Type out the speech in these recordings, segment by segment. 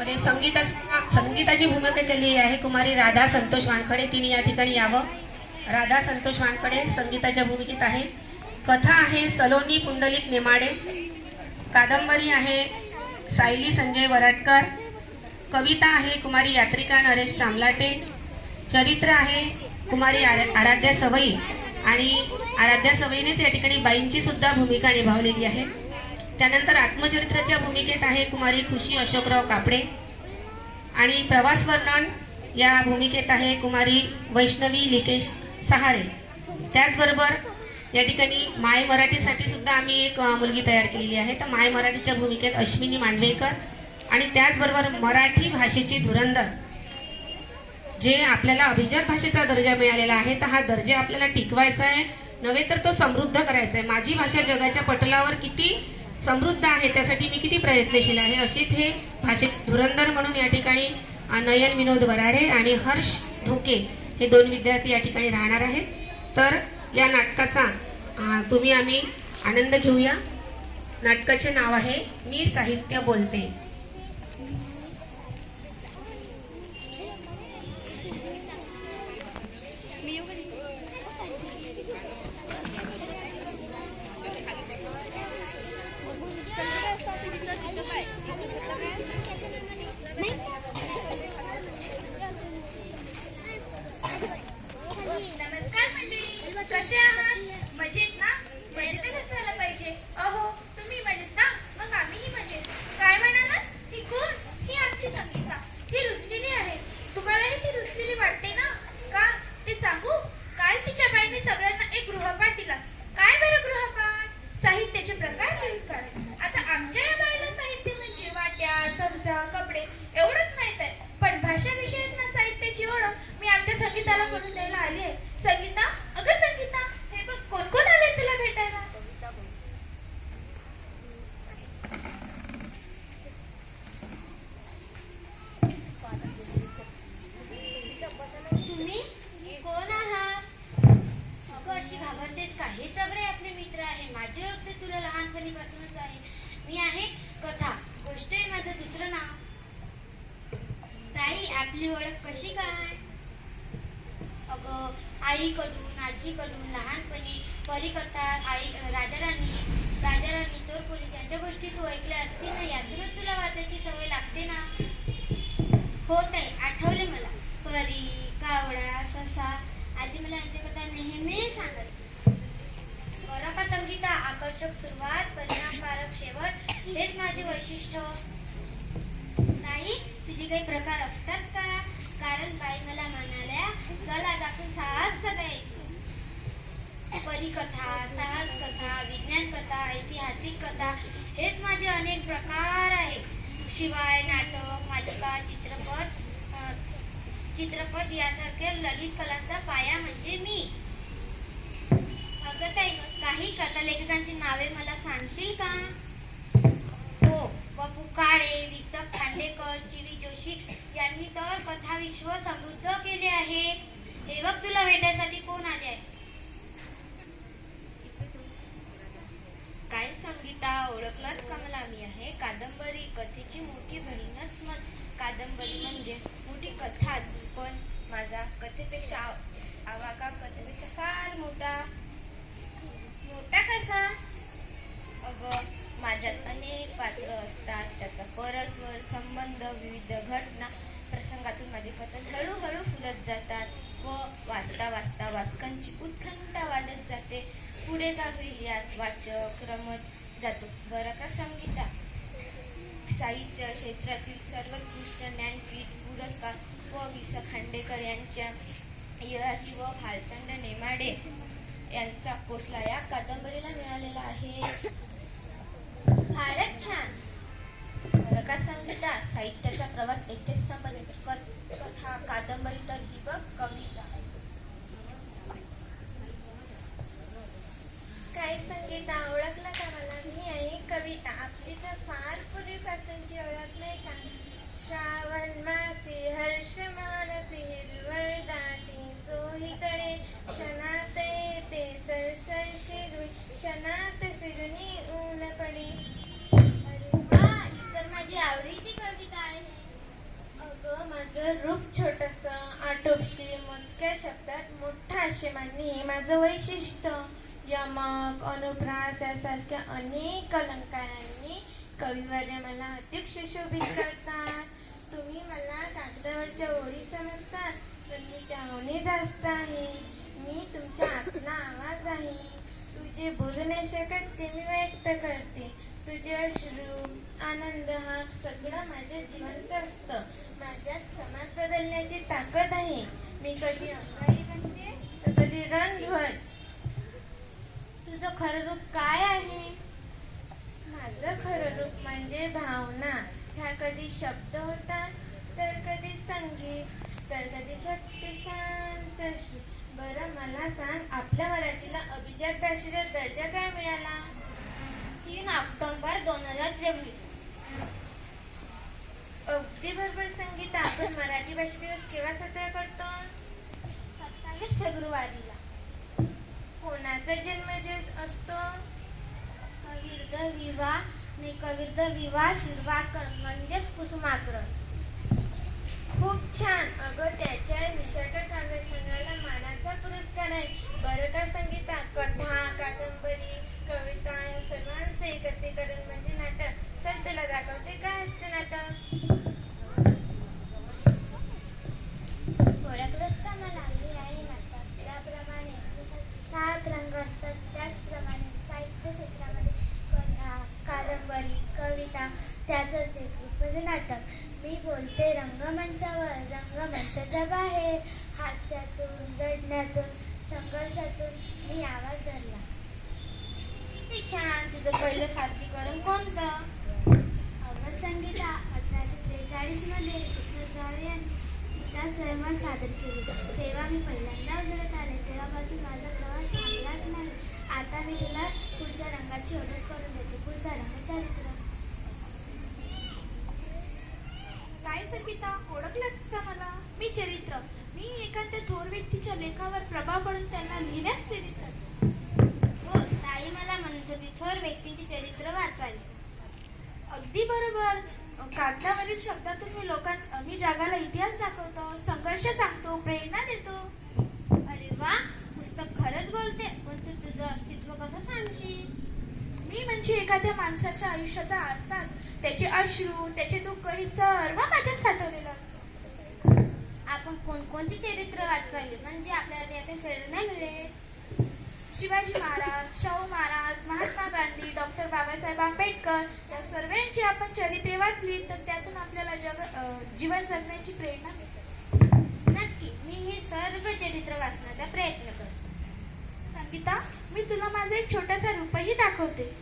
यामध्ये संगीताची भूमिका केली आहे कुमारी राधा संतोष वानखडे. तिने या ठिकाणी यावं. राधा संतोष वानखडे संगीताच्या भूमिकेत आहे. कथा आहे सलोनी पुंडलिक नेमाडे. कादंबरी आहे सायली संजय वराटकर. कविता आहे कुमारी यात्रिका नरेश चामलाटे. चरित्र आहे कुमारी आराध्या सवई आणि आराध्या सवईनेच या ठिकाणी बाईंची सुद्धा भूमिका निभावलेली आहे. त्यानंतर आत्मचरित्राच्या भूमिकेत आहे कुमारी खुशी अशोकराव कापडे आणि प्रवास वर्णन या भूमिकेत आहे कुमारी वैष्णवी लिकेश सहारे. त्याचबरोबर या ठिकाणी माय मराठीसाठी सुद्धा आम्ही एक मुलगी तयार केलेली आहे. तर माय मराठीच्या भूमिकेत अश्विनी मांडवेकर आणि त्याचबरोबर मराठी भाषेची धुरंधर जे आपल्याला अभिजात भाषेचा दर्जा मिळालेला आहे. तर हा दर्जा आपल्याला टिकवायचा आहे नव्हे तर तो समृद्ध करायचा आहे. माझी भाषा जगाच्या पटलावर किती समृद्ध आहे त्यासाठी मी किती प्रयत्नशील आहे. अशीच हे भाषेत धुरंधर म्हणून या ठिकाणी नयन विनोद वराडे आणि हर्ष धोके हे दोन विद्यार्थी या ठिकाणी राहणार आहेत. तर या नाटकाचा तुम्ही आम्ही आनंद घेऊया. नाटकाचे नाव आहे मी साहित्य बोलते. नमस्कार मंडळी, कसे आहात? मजेत ना? मजेतच असायला पाहिजे. अहो तुम्ही मजेत ना? मग आम्हीही मजेत. काय म्हणालात? ही कोण? ही आमची संगीता. ती रुसलेली आहे. तुम्हालाही ती रुसलेली वाटते ना? का ते सांगू? काल तिच्या बाईने सगळ्यांना एक गृहपाठ दिला. काय बरं गृहपाठ? साहित्याचे प्रकार लिहून काढ. आता आमच्या या बाईला साहित्य म्हणजे वाट्या, चमचा, कपडे एवढंच माहित आहे. पण भाषा विषयात ना साहित्याची ओळख मी आमच्या संगीताला करून द्यायला आली आहे. संगीता, अगं संगीता, हे बघ कोण कोण आले तुला भेटायला. तुम्ही कोण आहात? अगं अशी घाबरतेस का? हे सगळे आपले मित्र आहे. माझी ओळख तर तुला लहानपणीपासूनच आहे. मी आहे कथा. गोष्ट आहे माझं दुसरं नाव. ताई, आपली ओळख कशी काय? अगं आईकडून आजीकडून लहानपणी परीकथा, आई राजाराणी चोर पोलीस यांच्या गोष्टी तू ऐकल्या असतील ना. यातूनच तुला वाचायची सवय लागते ना. हो ताई, आठवले मला. परी, कावळा, ससा आजी मला यांच्या कथा नेहमी सांगत. बरं का संगीता, आकर्षक सुरुवात परिणामकारक शेवट हेच माझे वैशिष्ट्य. ताई, तुझे काही प्रकार असतात का? कारण बाई मला म्हणाल्या, चल आज आपण साहस कथा ऐकू. परीकथा, साहस कथा, विज्ञान कथा, ऐतिहासिक कथा हेच माझे अनेक प्रकार आहेत. शिवाय नाटक, मालिका, चित्रपट यासारख्या ललित कलांचा पाया म्हणजे मी. अगं ताई, काही कथा लेखकांची नावे मला सांगशील का? हो, बापू काळे, वि. स. खांडेकर, चि. जोशी यांनी तर कथा विश्व समृद्ध केले आहे. हे बघ, तुला भेटायसाठी कोण आले आहे. काय संगीता, ओळखलंच का मला? मी आहे कादंबरी, कथेची मोठी बहीणच. कादंबरी म्हणजे मोठी कथाच, पण माझा कथेपेक्षा आवाका कथेपेक्षा फार मोठा. मोठा कसा? अगं, माझ्यात अनेक पात्र असतात. त्याचा परस्पर संबंध, विविध घटना प्रसंगातून माझी कथा हळूहळू फुलत जातात व वाचता वाचता वाचकांची उत्कंठा वाढत जाते. पुढे का होईल यात वाचक रमत जातो. बरं का संगीता, साहित्य क्षेत्रातील सर्वोत्कृष्ट ज्ञानपीठ पुरस्कार व वि. स. खांडेकर यांच्या ययाती व भालचंद्र नेमाडे यांचा कोसला या कादंबरीला मिळालेला आहे. फारच छान. बरं का संगीता, साहित्याचा प्रवास येथेच संबंधित. कथा, कादंबरी तर ही बघ कविता. काय संगीता, ओळखलं का मला? मी आहे कविता. आपली तर फार पूर्वीपासूनची ओळख नाही का? श्रावण मासी हर्ष मानसी हिरवळ दाटी चोहीकडे क्षणात येते सरसर शिरुई क्षणात फिरुनी ऊन पडे. अरे वा, ही तर माझी आवडीची कविता आहे. माझं रूप छोटस आटोपशी मोजक्या शब्दात मोठा असे मांडणे हे माझं वैशिष्ट्य. यमक, अनुप्रास यासारख्या अनेक अलंकारांनी कविवर्य मला अधिक सुशोभित करतात. तुम्ही मला कागदावरच्या ओळी समजतात, पण मी त्याहूनही जास्त आहे. मी तुमच्या आतला आवाज आहे. तू जे बोलू नाही शकत ते मी व्यक्त करते. तुझे अश्रू, आनंद हा सगळं माझ्या जिवंत असतं. माझ्यात समाज बदलण्याची ताकद आहे. मी कधी अंगाई बनते तर कधी रणध्वज. तुझं खरं रूप काय आहे? माझं खरं रूप म्हणजे भावना. ह्या कधी शब्द होतात, तर कधी संगीत, तर कधी फक्त शांत श्रुती. बरं मला सांग, आपल्या मराठीला अभिजात भाषेचा दर्जा काय मिळाला? 3 ऑक्टोबर 2024. अगदी बरोबर संगीता. आपण मराठी भाषा दिवस केव्हा साजरा करतो? 27 फेब्रुवारीला. कोणाचा जन्मदिवस असतो? कविर्ध विवा शिरवाकर म्हणजेच कुसुमाग्रज. खूप छान. अगं त्याच्या निसर्ग काव्यसंग्रहाला मानाचा पुरस्कार आहे. बरं का संगीता, कथा, कादंबरी, कविता या सर्वांचे एकत्रीकरण म्हणजे नाटक. चल तुला दाखवते काय असते नाटक. ओळखलंस का मला? मी आहे नाटक. त्याप्रमाणे आयुष्यात 7 रंग असतात, त्याचप्रमाणे साहित्य क्षेत्रामध्ये कथा, कादंबरी, कविता त्याचंच एक रूप म्हणजे नाटक. मी बोलते रंगमंचावर, रंगमंचाच्या बाहेर, हास्यातून, रडण्यातून, संघर्षातून मी आवाज धरला. किती छान. तुझं पहिलं सादरीकरण कोणतं? अगं संगीता, 1843 मध्ये कृष्णराव यांनी सीता स्वयंवर सादर केली. तेव्हा मी पहिल्यांदा उजेडात आले. तेव्हापासून माझा प्रवास थांबलाच नाही. आता मी तुला पुढच्या रंगाची ओळख करून देते. पुढचा रंग चारित्र्य. काय संगीता, ओळखलंच का मला? मी चरित्र. मी एखाद्या थोर व्यक्तीच्या लेखावर प्रभाव पडून त्यांना लिहिण्यास प्रेरित करते. हो, ताई मला म्हणत होती थोर व्यक्तींची चरित्र वाचायला. अगदी बरोबर. कागदावरील शब्दातून मी जगाला इतिहास दाखवतो, संघर्ष सांगतो, प्रेरणा देतो. अरे वा, पुस्तक खरंच बोलते. पण तू तुझं अस्तित्व कसं सांगशील? मी म्हणजे एखाद्या माणसाच्या आयुष्याचा आरसाच. त्याचे अश्रू, त्याचे दुःख हे सर्व माझ्यात साठवलेलं असतं. आपण कोणकोणती चरित्र वाचावी म्हणजे आपल्याला त्यातून प्रेरणा मिळेल? शिवाजी महाराज, शाहू महाराज, महात्मा गांधी, डॉक्टर बाबासाहेब आंबेडकर या सर्वांची आपण चरित्रे वाचली तर त्यातून आपल्याला जीवन जगण्याची प्रेरणा मिळते. नक्की, मी ही सर्व चरित्र वाचण्याचा प्रयत्न करते. संगीता, मी तुला माझा एक छोटासा रूपही दाखवते.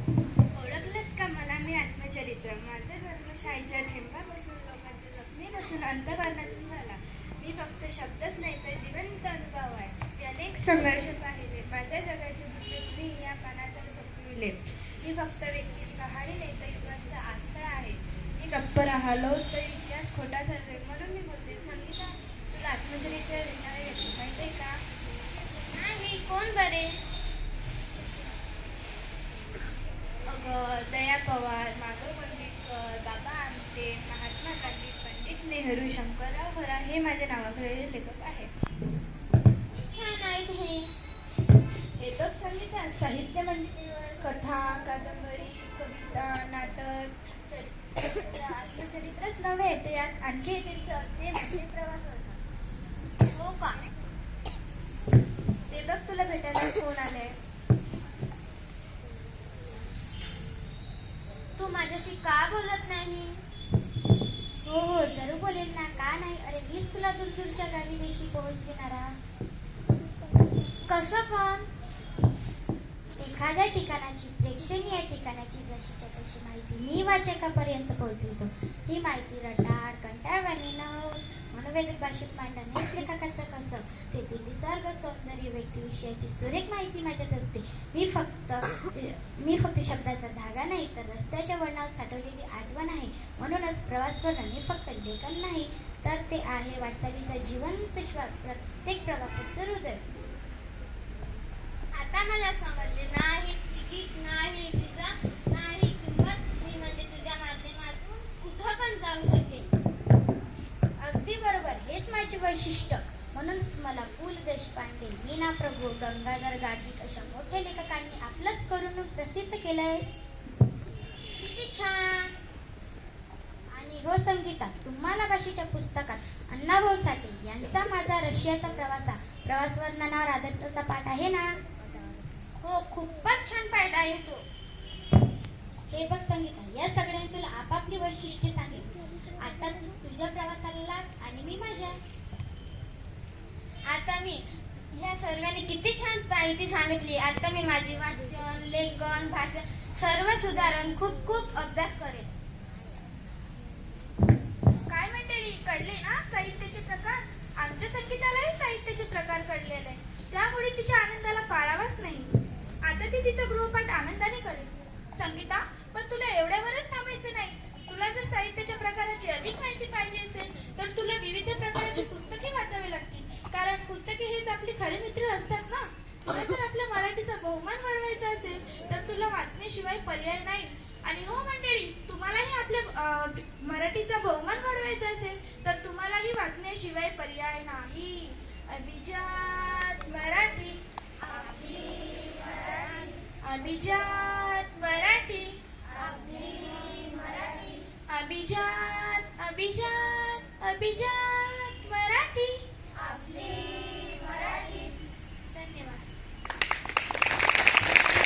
ओळखलंस का मला? मी आत्मचरित्र. माझा जन्म शाहीच्या ठेंबापासून, लोकांच्या जखमीपासून, अंतःकरणातून झाला. मी फक्त शब्दच नाही तर जिवंत अनुभव आहे. मी अनेक संघर्ष पाहिले. माझ्या जगाचे दुसरे मी या पानात सकविले. मी फक्त व्यक्तीची कहाणी नाही तर युगांचा आसरा आहे. मी गप्प राहिलो तर इतिहास खोटा ठरेल. म्हणून मी बोलते. संगीता, तुला आत्मचरित्र लिहिणारे माहिती का? नाही, कोण बरे? दया पवार, माधव गोंदिवकर, बाबा आमटे, महात्मा गांधी, पंडित नेहरू, शंकरराव खरा हे माझ्या नावाखालील लेखक आहेत. छान आहेत हे. हे बघ संगीता, साहित्य म्हणजे केवळ कथा, कादंबरी, कविता, नाटक, चरित्र, आत्मचरित्रच नव्हे, ते यात आणखी येतील ते म्हणजे प्रवास होता. हो का? ते बघ तुला भेटायला कोण आले. तू माझ्याशी का बोलत नाही? हो, जरूर बोलेल ना, का नाही? अरे मीच तुला दूरदूरच्या गावी देशी पोहोचविणारा. कसं पण? एखाद्या ठिकाणाची, प्रेक्षणीय ठिकाणाची जशीच्या तशी माहिती मी वाचकापर्यंत पोहोचवितो. ही माहिती रटाळ, कंटाळवाणी न होऊन मनोवेदक भाषेत मांडणे हेच लेखकाचं कसं. तेथील निसर्ग, सौंदर्य, व्यक्तिविषयाची सुरेख माहिती माझ्यात असते. मी फक्त शब्दाचा धागा नाही तर रस्त्याच्या वळणावर साठवलेली आठवण आहे. म्हणूनच प्रवास करणं हे फक्त लेखन नाही तर ते आहे वाटचालीचा जिवंत श्वास, प्रत्येक प्रवासाचं हृदय. आता मला समजले. नाही तिकीट, नाही विजा, नाही किंमत. मी म्हणजे तुझ्या माध्यमातून कुठं वैशिष्ट्य. म्हणूनच मला पु ल देशपांडे, मीना प्रभू, गंगाधर गाडगीळ अशा मोठ्या लेखकांनी आपलंच करून प्रसिद्ध केलंय. किती छान. आणि हो संगीता, तुम्हाला भाषेच्या पुस्तकात अण्णाभाऊ साठे यांचा माझा रशियाचा प्रवास वर्णनावर आधारित असा पाठ आहे ना? हो, खूपच छान पाठ आहे तो. हे बघ संगीता, या सगळ्यांनी तुला आपापली वैशिष्ट्ये सांगितली. आता तू तुझ्या प्रवासाला लाग आणि मी माझ्या. आता मी ह्या सर्वांनी किती छान माहिती सांगितली. आता मी माझे वाचन, लेखन, भाषण सर्व सुधारण खूप खूप अभ्यास करेन. काय मंडळी, कळले ना साहित्याचे प्रकार? आमच्या संगीतालाही साहित्याचे प्रकार कळलेले आहे. त्यामुळे तिच्या आनंदाला पाळावाच नाही. आता ती तिचा गृहपाठ आनंदाने करेल. संगीता, पण तुला एवढ्यावरच थांबायचं नाही. तुला जर साहित्याच्या प्रकाराची अधिक माहिती पाहिजे असेल तर तुला विविध प्रकारची पुस्तके वाचावी लागतील. कारण पुस्तके हेच आपले खरे मित्र असतात ना. तुला जर आपल्या मराठीचा बहुमान वाढवायचा असेल तर तुला वाचण्याशिवाय पर्याय नाही. आणि हो मंडळी, तुम्हालाही आपल्या मराठीचा बहुमान वाढवायचा असेल तर तुम्हालाही वाचण्याशिवाय पर्याय नाही. अभिजात मराठी, अभिजात मराठी, अभिजात, अभिजात, अभिजात.